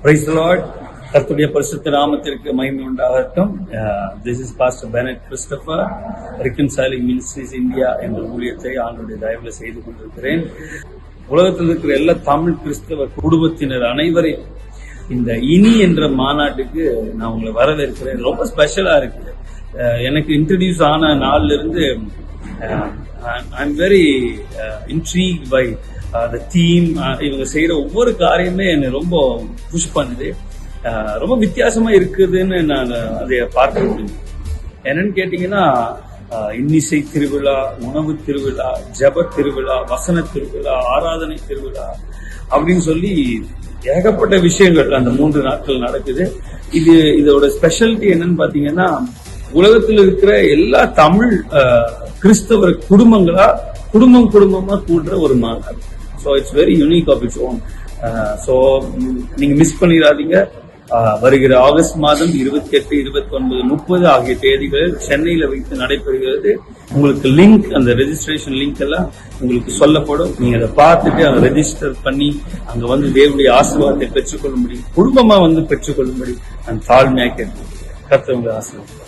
Praise the Lord. கர்த்தருடைய பரிசுத்த நாமத்திற்கு மகிமை உண்டாகட்டும். This is Pastor Bennett Christopher, Reconciling Ministries India என்ற ஊழியத்தை ஆண்டவருடைய தயவுல செய்து கொண்டிருக்கிறேன். உலகத்தில் இருக்கிற எல்லா தமிழ் கிறிஸ்தவ குடும்பத்தினர் அனைவரையும் இந்த இனி என்ற மாநாட்டுக்கு நான் உங்களை வரவேற்கிறேன். ரொம்ப ஸ்பெஷலா இருக்கு. எனக்கு இன்ட்ரடியூஸ் ஆன நாள்ல இருந்து I'm very intrigued by the theme. இவங்க செய்யற ஒவ்வொரு காரியமே என்னை ரொம்ப புஷ் பண்ணுது. ரொம்ப வித்தியாசமா இருக்குதுன்னு நான் அதை பார்க்க முடியும். என்னன்னு கேட்டீங்கன்னா, இன்னிசை திருவிழா, உணவு திருவிழா, ஜப திருவிழா, வசன திருவிழா, ஆராதனை திருவிழா அப்படின்னு சொல்லி ஏகப்பட்ட விஷயங்கள் அந்த 3 நாட்கள் நடக்குது. இதோட ஸ்பெஷாலிட்டி என்னன்னு பாத்தீங்கன்னா, உலகத்தில் இருக்கிற எல்லா தமிழ் கிறிஸ்தவ குடும்பமா கூடுற ஒரு மாநாடு. So it's very unique of its own. So நீங்க மிஸ் பண்ணிடாதீங்க. வருகிற ஆகஸ்ட் மாதம் 28, 29, 30 ஆகிய தேதிகளில் சென்னையில வைத்து நடைபெறுகிறது. உங்களுக்கு லிங்க், அந்த ரெஜிஸ்ட்ரேஷன் லிங்க் எல்லாம் உங்களுக்கு சொல்லப்படும். நீங்க அதை பார்த்துட்டு அங்க ரெஜிஸ்டர் பண்ணி அங்க வந்து தேவனுடைய ஆசீர்வாதத்தை பெற்றுக்கொள்ளும்படி, குடும்பமா வந்து பெற்றுக்கொள்ளும்படி நான் தாழ்மையாக கேட்கிறேன். கர்த்தர் உங்களை ஆசீர்வாதம்.